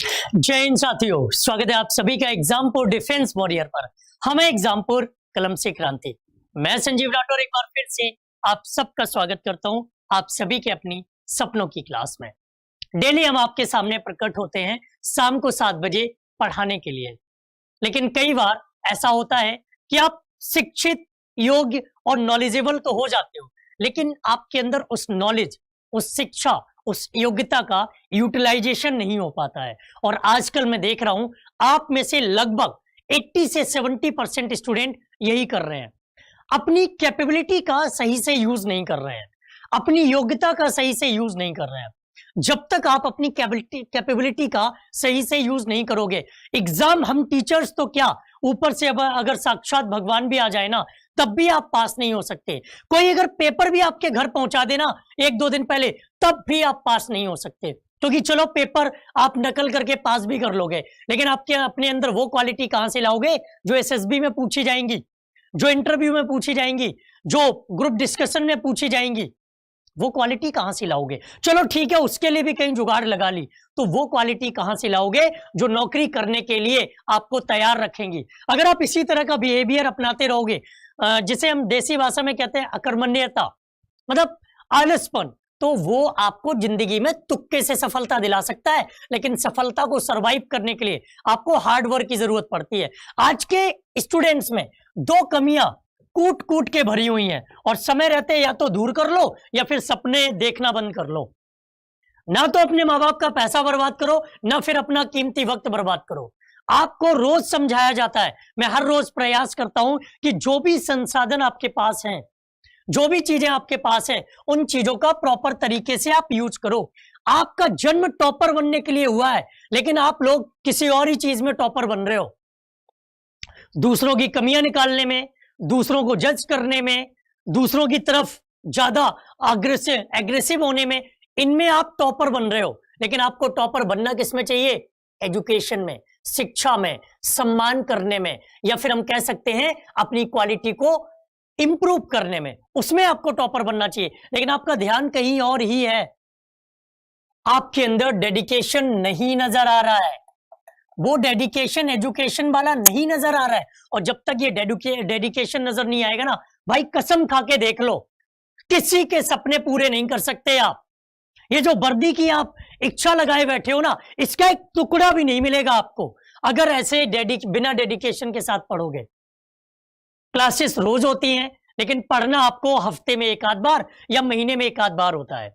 जय हिंद साथियों, स्वागत है आप सभी का एग्जामपुर डिफेंस वॉरियर पर। हमें एग्जामपुर कलम से क्रांति। मैं संजीव राठौर एक बार फिर से आप सबका स्वागत करता हूं आप सभी के अपनी सपनों की क्लास में। डेली हम आपके सामने प्रकट होते हैं शाम को 7 बजे पढ़ाने के लिए। लेकिन कई बार ऐसा होता है कि आप शिक्षित, योग्य और नॉलेजेबल तो हो जाते हो, लेकिन आपके अंदर उस नॉलेज, उस शिक्षा, उस योग्यता का यूटिलाइजेशन नहीं हो पाता है। और आजकल मैं देख रहा हूं आप में से लगभग 80 से 70% स्टूडेंट यही कर रहे हैं। अपनी कैपेबिलिटी का सही से यूज नहीं कर रहे हैं, अपनी योग्यता का सही से यूज नहीं कर रहे हैं। जब तक आप अपनी कैपेबिलिटी का सही से यूज नहीं करोगे, एग्जाम हम टीचर्स तो क्या, ऊपर से अगर साक्षात भगवान भी आ जाए ना, तब भी आप पास नहीं हो सकते। कोई अगर पेपर भी आपके घर पहुंचा देना 1-2 दिन पहले, तब भी आप पास नहीं हो सकते। क्योंकि चलो पेपर आप नकल करके पास भी कर लोगे, लेकिन आपके अपने अंदर वो क्वालिटी कहां से लाओगे जो एसएसबी में पूछी जाएंगी, जो इंटरव्यू में पूछी जाएंगी, जो ग्रुप डिस्कशन में पूछी जाएंगी। वो क्वालिटी कहां से लाओगे? चलो ठीक है, उसके लिए भी कहीं जुगाड़ लगा ली, तो वो क्वालिटी कहां से लाओगे जो नौकरी करने के लिए आपको तैयार रखेंगी? अगर आप इसी तरह का बिहेवियर अपनाते रहोगे, जिसे हम देसी भाषा में कहते हैं अकर्मण्यता, मतलब आलसपन, तो वो आपको जिंदगी में तुक्के से सफलता दिला सकता है। लेकिन सफलता को सरवाइव करने के लिए आपको हार्ड वर्क की जरूरत पड़ती है। आज के स्टूडेंट्स में 2 कमियां कूट कूट के भरी हुई हैं, और समय रहते या तो दूर कर लो या फिर सपने देखना बंद कर लो। ना तो अपने माँ बाप का पैसा बर्बाद करो, ना फिर अपना कीमती वक्त बर्बाद करो। आपको रोज समझाया जाता है, मैं हर रोज प्रयास करता हूं कि जो भी संसाधन आपके पास हैं, जो भी चीजें आपके पास हैं, उन चीजों का प्रॉपर तरीके से आप यूज करो। आपका जन्म टॉपर बनने के लिए हुआ है, लेकिन आप लोग किसी और ही चीज में टॉपर बन रहे हो। दूसरों की कमियां निकालने में, दूसरों को जज करने में, दूसरों की तरफ ज्यादा एग्रेसिव होने में, इनमें आप टॉपर बन रहे हो। लेकिन आपको टॉपर बनना किसमें चाहिए? एजुकेशन में, शिक्षा में, सम्मान करने में, या फिर हम कह सकते हैं अपनी क्वालिटी को इंप्रूव करने में। उसमें आपको टॉपर बनना चाहिए। लेकिन आपका ध्यान कहीं और ही है, आपके अंदर डेडिकेशन नहीं नजर आ रहा है, वो डेडिकेशन एजुकेशन वाला नहीं नजर आ रहा है। और जब तक ये डेडिकेशन नजर नहीं आएगा ना भाई, कसम खा के देख लो, किसी के सपने पूरे नहीं कर सकते आप। ये जो वर्दी की आप इच्छा लगाए बैठे हो ना, इसका एक टुकड़ा भी नहीं मिलेगा आपको अगर ऐसे बिना डेडिकेशन के साथ पढ़ोगे। क्लासेस रोज होती हैं, लेकिन पढ़ना आपको हफ्ते में 1 आध बार या महीने में 1 आध बार होता है।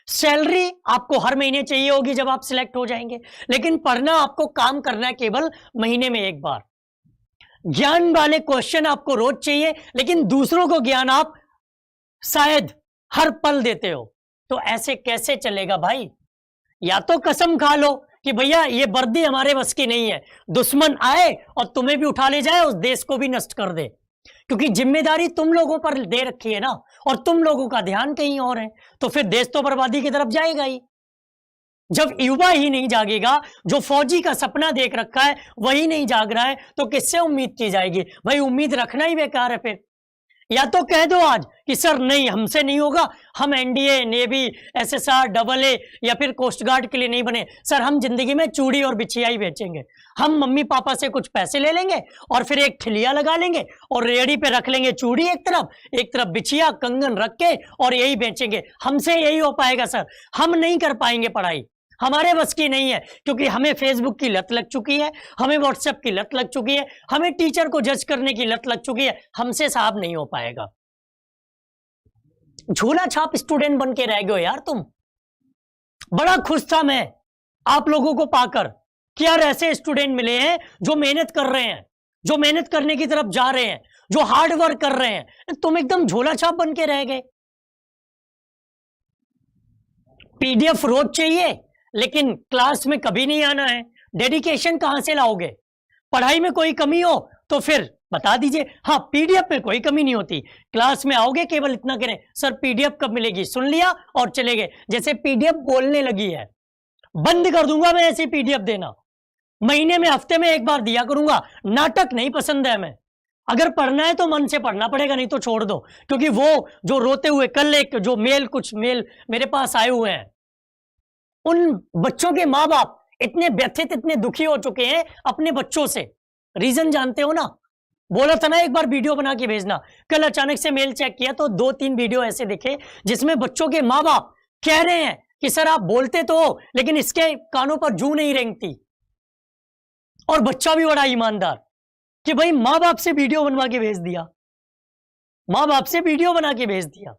सैलरी आपको हर महीने चाहिए होगी जब आप सिलेक्ट हो जाएंगे, लेकिन पढ़ना आपको, काम करना है केवल महीने में 1 बार। ज्ञान वाले क्वेश्चन आपको रोज चाहिए, लेकिन दूसरों को ज्ञान आप शायद हर पल देते हो। तो ऐसे कैसे चलेगा भाई? या तो कसम खा लो कि भैया ये वर्दी हमारे बस की नहीं है, दुश्मन आए और तुम्हें भी उठा ले जाए, उस देश को भी नष्ट कर दे, क्योंकि जिम्मेदारी तुम लोगों पर दे रखी है ना, और तुम लोगों का ध्यान कहीं और है, तो फिर देश तो बर्बादी की तरफ जाएगा ही। जब युवा ही नहीं जागेगा, जो फौजी का सपना देख रखा है वही नहीं जाग रहा है, तो किससे उम्मीद की जाएगी? भाई उम्मीद रखना ही बेकार है। फिर या तो कह दो आज कि सर नहीं, हमसे नहीं होगा, हम एनडीए, नेवी, एसएसआर, AA या फिर कोस्ट गार्ड के लिए नहीं बने सर, हम जिंदगी में चूड़ी और बिछिया ही बेचेंगे। हम मम्मी पापा से कुछ पैसे ले लेंगे और फिर एक ठिलिया लगा लेंगे और रेहड़ी पे रख लेंगे चूड़ी एक तरफ बिछिया, कंगन रख के, और यही बेचेंगे। हमसे यही हो पाएगा सर, हम नहीं कर पाएंगे पढ़ाई, हमारे बस की नहीं है, क्योंकि हमें फेसबुक की लत लग चुकी है, हमें व्हाट्सएप की लत लग चुकी है, हमें टीचर को जज करने की लत लग चुकी है, हमसे साहब नहीं हो पाएगा। झोला छाप स्टूडेंट बन के रह गए हो यार तुम। बड़ा खुश था मैं आप लोगों को पाकर कि यार ऐसे स्टूडेंट मिले हैं जो मेहनत कर रहे हैं, जो मेहनत करने की तरफ जा रहे हैं, जो हार्ड वर्क कर रहे हैं। तुम एकदम झोला छाप बन के रह गए। पीडीएफ रोज चाहिए, लेकिन क्लास में कभी नहीं आना है। डेडिकेशन कहां से लाओगे? पढ़ाई में कोई कमी हो तो फिर बता दीजिए। हाँ, पीडीएफ में कोई कमी नहीं होती। क्लास में आओगे, केवल इतना करें, सर पीडीएफ कब मिलेगी, सुन लिया और चले गए। जैसे पीडीएफ बोलने लगी है, बंद कर दूंगा मैं ऐसी पीडीएफ देना। महीने में, हफ्ते में 1 बार दिया करूंगा। नाटक नहीं पसंद है हमें। अगर पढ़ना है तो मन से पढ़ना पड़ेगा, नहीं तो छोड़ दो। क्योंकि वो जो रोते हुए कल एक जो कुछ मेल मेरे पास आए हुए हैं, उन बच्चों के माँ बाप इतने व्यथित, इतने दुखी हो चुके हैं अपने बच्चों से। रीजन जानते हो ना? बोला था ना एक बार वीडियो बना के भेजना। कल अचानक से मेल चेक किया तो 2-3 वीडियो ऐसे दिखे जिसमें बच्चों के माँ बाप कह रहे हैं कि सर आप बोलते तो हो लेकिन इसके कानों पर जू नहीं रेंगती। और बच्चा भी बड़ा ईमानदार कि भाई माँ बाप से वीडियो बनवा के भेज दिया, माँ बाप से वीडियो बना के भेज दिया।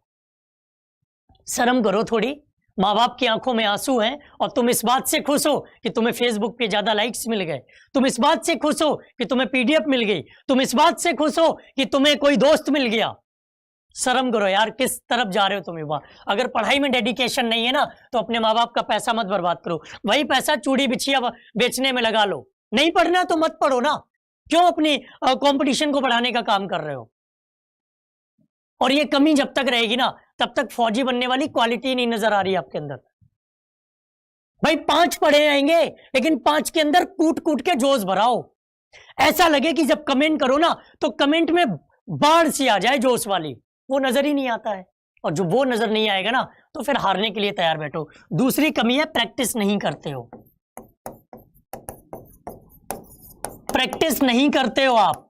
शर्म करो थोड़ी। माँ बाप की आंखों में आंसू हैं और तुम इस बात से खुश हो कि तुम्हें फेसबुक पे ज्यादा लाइक्स मिल गए, तुम इस बात से खुश हो कि तुम्हें पीडीएफ मिल गई, तुम इस बात से खुश हो कि तुम्हें कोई दोस्त मिल गया। शर्म करो यार, किस तरफ जा रहे हो तुम युवा? अगर पढ़ाई में डेडिकेशन नहीं है ना तो अपने माँ बाप का पैसा मत बर्बाद करो, वही पैसा चूड़ी बिछिया बेचने में लगा लो। नहीं पढ़ना तो मत पढ़ो ना, क्यों अपनी कंपटीशन को बढ़ाने का काम कर रहे हो? और ये कमी जब तक रहेगी ना तब तक फौजी बनने वाली क्वालिटी नहीं नजर आ रही आपके अंदर। भाई 5 पढ़े आएंगे लेकिन 5 के अंदर कूट कूट के जोश भराओ, ऐसा लगे कि जब कमेंट करो ना तो कमेंट में बाढ़ सी आ जाए जोश वाली। वो नजर ही नहीं आता है, और जो वो नजर नहीं आएगा ना तो फिर हारने के लिए तैयार बैठो। दूसरी कमी है प्रैक्टिस नहीं करते हो, प्रैक्टिस नहीं करते हो आप।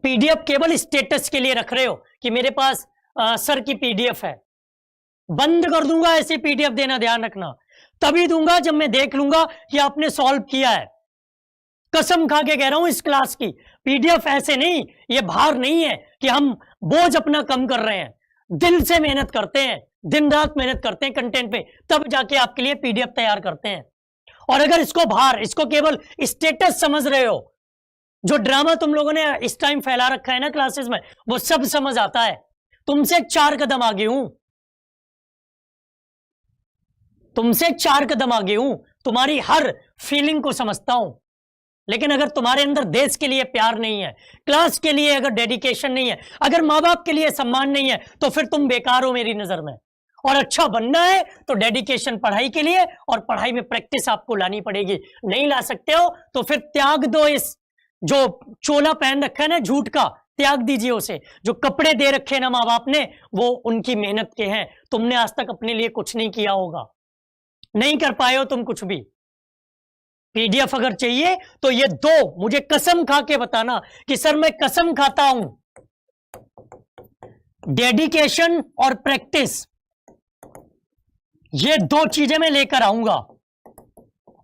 पीडीएफ केवल स्टेटस के लिए रख रहे हो कि मेरे पास सर की पीडीएफ है। बंद कर दूंगा ऐसी पीडीएफ देना, ध्यान रखना। तभी दूंगा जब मैं देख लूंगा कि आपने सॉल्व किया है। कसम खा के कह रहा हूं, इस क्लास की पीडीएफ ऐसे नहीं, ये भार नहीं है कि हम बोझ अपना कम कर रहे हैं। दिल से मेहनत करते हैं, दिन रात मेहनत करते हैं कंटेंट पे, तब जाके आपके लिए पीडीएफ तैयार करते हैं। और अगर इसको भार, इसको केवल स्टेटस समझ रहे हो, जो ड्रामा तुम लोगों ने इस टाइम फैला रखा है ना क्लासेस में, वो सब समझ आता है। तुमसे 4 कदम आगे हूं, तुमसे 4 कदम आगे हूं, तुम्हारी हर फीलिंग को समझता हूं। लेकिन अगर तुम्हारे अंदर देश के लिए प्यार नहीं है, क्लास के लिए अगर डेडिकेशन नहीं है, अगर माँ बाप के लिए सम्मान नहीं है, तो फिर तुम बेकार हो मेरी नजर में। और अच्छा बनना है तो डेडिकेशन पढ़ाई के लिए, और पढ़ाई में प्रैक्टिस आपको लानी पड़ेगी। नहीं ला सकते हो तो फिर त्याग दो इस जो चोला पहन रखा है ना झूठ का, त्याग दीजिए उसे। जो कपड़े दे रखे ना माँ बाप ने, वो उनकी मेहनत के हैं। तुमने आज तक अपने लिए कुछ नहीं किया होगा, नहीं कर पाए हो तुम कुछ भी। पीडीएफ अगर चाहिए तो ये 2 मुझे कसम खा के बताना कि सर मैं कसम खाता हूं, डेडिकेशन और प्रैक्टिस, ये 2 चीजें मैं लेकर आऊंगा।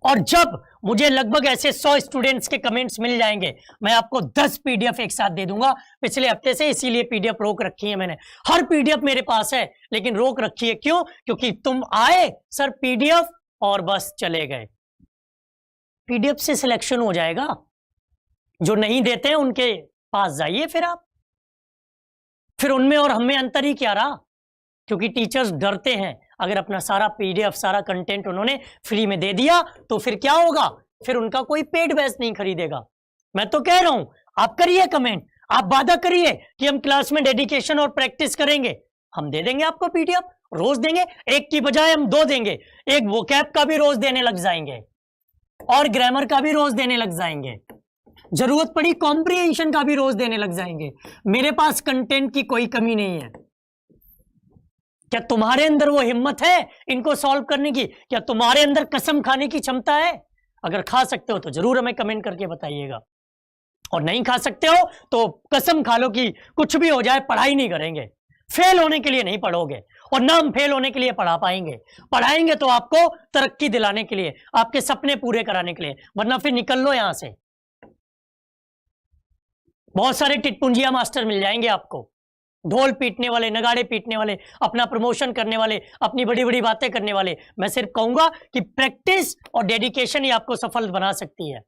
और जब मुझे लगभग ऐसे 100 स्टूडेंट्स के कमेंट्स मिल जाएंगे, मैं आपको 10 पीडीएफ एक साथ दे दूंगा। पिछले हफ्ते से इसीलिए पीडीएफ रोक रखी है मैंने। हर पीडीएफ मेरे पास है लेकिन रोक रखी है, क्यों? क्योंकि तुम आए सर पीडीएफ और बस चले गए। पीडीएफ से सिलेक्शन हो जाएगा, जो नहीं देते हैं उनके पास जाइए फिर आप। फिर उनमें और हमें अंतर ही क्या रहा? क्योंकि टीचर्स डरते हैं, अगर अपना सारा पीडीएफ, सारा कंटेंट उन्होंने फ्री में दे दिया तो फिर क्या होगा? फिर उनका कोई पेड बैच नहीं खरीदेगा। मैं तो कह रहा हूं, आप करिए कमेंट, आप वादा करिए कि हम क्लास में डेडिकेशन और प्रैक्टिस करेंगे, हम दे देंगे आपको पीडीएफ, रोज देंगे। एक की बजाय हम 2 देंगे, एक वोकैब का भी रोज देने लग जाएंगे और ग्रामर का भी रोज देने लग जाएंगे, जरूरत पड़ी कॉम्प्रिहेंशन का भी रोज देने लग जाएंगे। मेरे पास कंटेंट की कोई कमी नहीं है। क्या तुम्हारे अंदर वो हिम्मत है इनको सॉल्व करने की? क्या तुम्हारे अंदर कसम खाने की क्षमता है? अगर खा सकते हो तो जरूर हमें कमेंट करके बताइएगा, और नहीं खा सकते हो तो कसम खा लो कि कुछ भी हो जाए पढ़ाई नहीं करेंगे। फेल होने के लिए नहीं पढ़ोगे, और ना हम फेल होने के लिए पढ़ा पाएंगे। पढ़ाएंगे तो आपको तरक्की दिलाने के लिए, आपके सपने पूरे कराने के लिए, वरना फिर निकल लो यहां से। बहुत सारे टिटपुंजिया मास्टर मिल जाएंगे आपको, ढोल पीटने वाले, नगाड़े पीटने वाले, अपना प्रमोशन करने वाले, अपनी बड़ी बड़ी बातें करने वाले। मैं सिर्फ कहूंगा कि प्रैक्टिस और डेडिकेशन ही आपको सफल बना सकती है,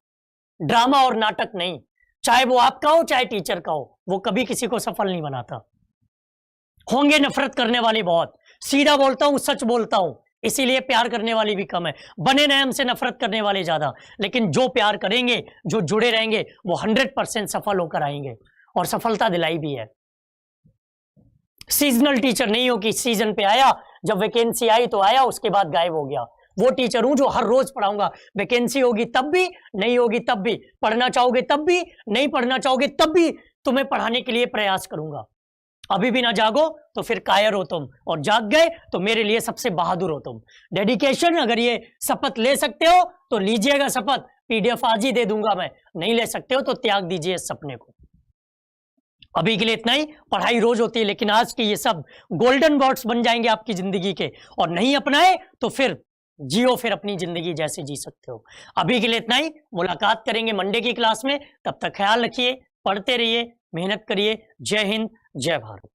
ड्रामा और नाटक नहीं। चाहे वो आपका हो चाहे टीचर का हो, वो कभी किसी को सफल नहीं बनाता। होंगे नफरत करने वाली बहुत, सीधा बोलता हूं, सच बोलता हूं, इसीलिए प्यार करने वाली भी कम है। बने नए हमसे नफरत करने वाले ज्यादा, लेकिन जो प्यार करेंगे, जो जुड़े रहेंगे, वो 100% सफल होकर आएंगे, और सफलता दिलाई भी है। सीजनल टीचर नहीं हो कि सीजन पे आया, जब वैकेंसी आई तो आया, उसके बाद गायब हो गया। वो टीचर हूं जो हर रोज पढ़ाऊंगा। वैकेंसी होगी तब भी, नहीं होगी तब भी, पढ़ना चाहोगे तब भी, नहीं पढ़ना चाहोगे तब भी, तुम्हें पढ़ाने के लिए प्रयास करूंगा। अभी भी ना जागो तो फिर कायर हो तुम, और जाग गए तो मेरे लिए सबसे बहादुर हो तुम। डेडिकेशन, अगर ये शपथ ले सकते हो तो लीजिएगा शपथ, पीडीएफ आज ही दे दूंगा मैं। नहीं ले सकते हो तो त्याग दीजिए इस सपने को। अभी के लिए इतना ही। पढ़ाई रोज होती है, लेकिन आज के ये सब गोल्डन वर्ड्स बन जाएंगे आपकी जिंदगी के, और नहीं अपनाए तो फिर जियो फिर अपनी जिंदगी जैसे जी सकते हो। अभी के लिए इतना ही। मुलाकात करेंगे मंडे की क्लास में। तब तक ख्याल रखिए, पढ़ते रहिए, मेहनत करिए। जय हिंद, जय भारत।